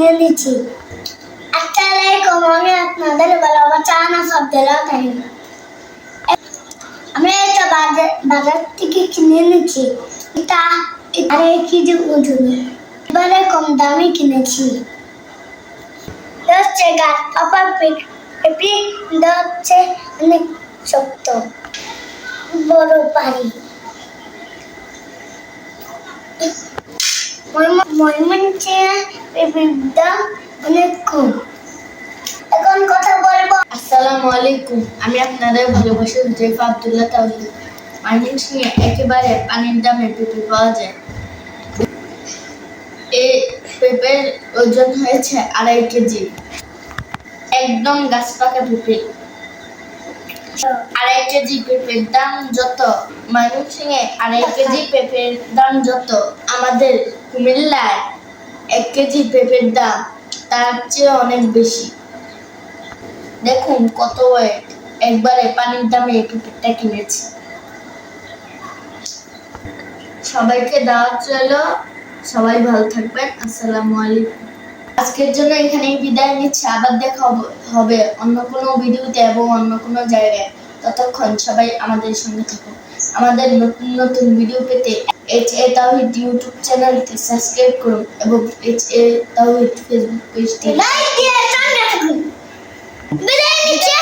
কিনে নিচ্ছি। আসসালামাইকুম, আমি আপনাদের ভালোবাসা সব দিলাম তাই আমি এটা বাজার থেকে কিনে নিচ্ছি। এটা 1.5 কেজি ওজনে, এবারে কম দামে কিনেছি। হচ্ছে গাছ পাপা পেঁপে হচ্ছে অনেক শক্ত বড় পারি। ময়মনসিংহে পেঁপের দাম অনেক কম। এখন কথা বলবো। আসসালামু আলাইকুম, আমি আপনাদের ভালোবাসার হুজাইফা আব্দুল্লাহ তাওহীদ। ময়মনসিংহে একেবারে পানির দামে পেঁপে পাওয়া যায়। এই পেঁপের ওজন হয়েছে 2.5 কেজি, একদম গাছ পাকা পেঁপে। 2.5 কেজি পেঁপের দাম যত ময়মনসিংহে 2.5 কেজি পেঁপের দাম যত, আমাদের কুমিল্লায় 1 কেজি পেঁপের দাম তার চেয়ে অনেক বেশি। দেখুন কত ওয়েট, একবারে পানির দামে এই পেঁপেটা কিনেছি। সবাইকে দাওয়াত রইল, সবাই ভালো থাকবেন। আসসালামু আলাইকুম। আজকের জন্য এখানেই বিদায় নিচ্ছি। আবার দেখা হবে অন্য কোনো ভিডিওতে এবং অন্য কোনো জায়গায়। ততক্ষণ সবাই আমাদের সঙ্গে থাকুন। আমাদের নতুন নতুন ভিডিও পেতে HA তাওহীদ ইউটিউব চ্যানেলটি সাবস্ক্রাইব করুন এবং HA তাওহীদ ফেসবুক পেজটি লাইক দিয়ে সঙ্গে থাকুন। বিদায় নিচ্ছি।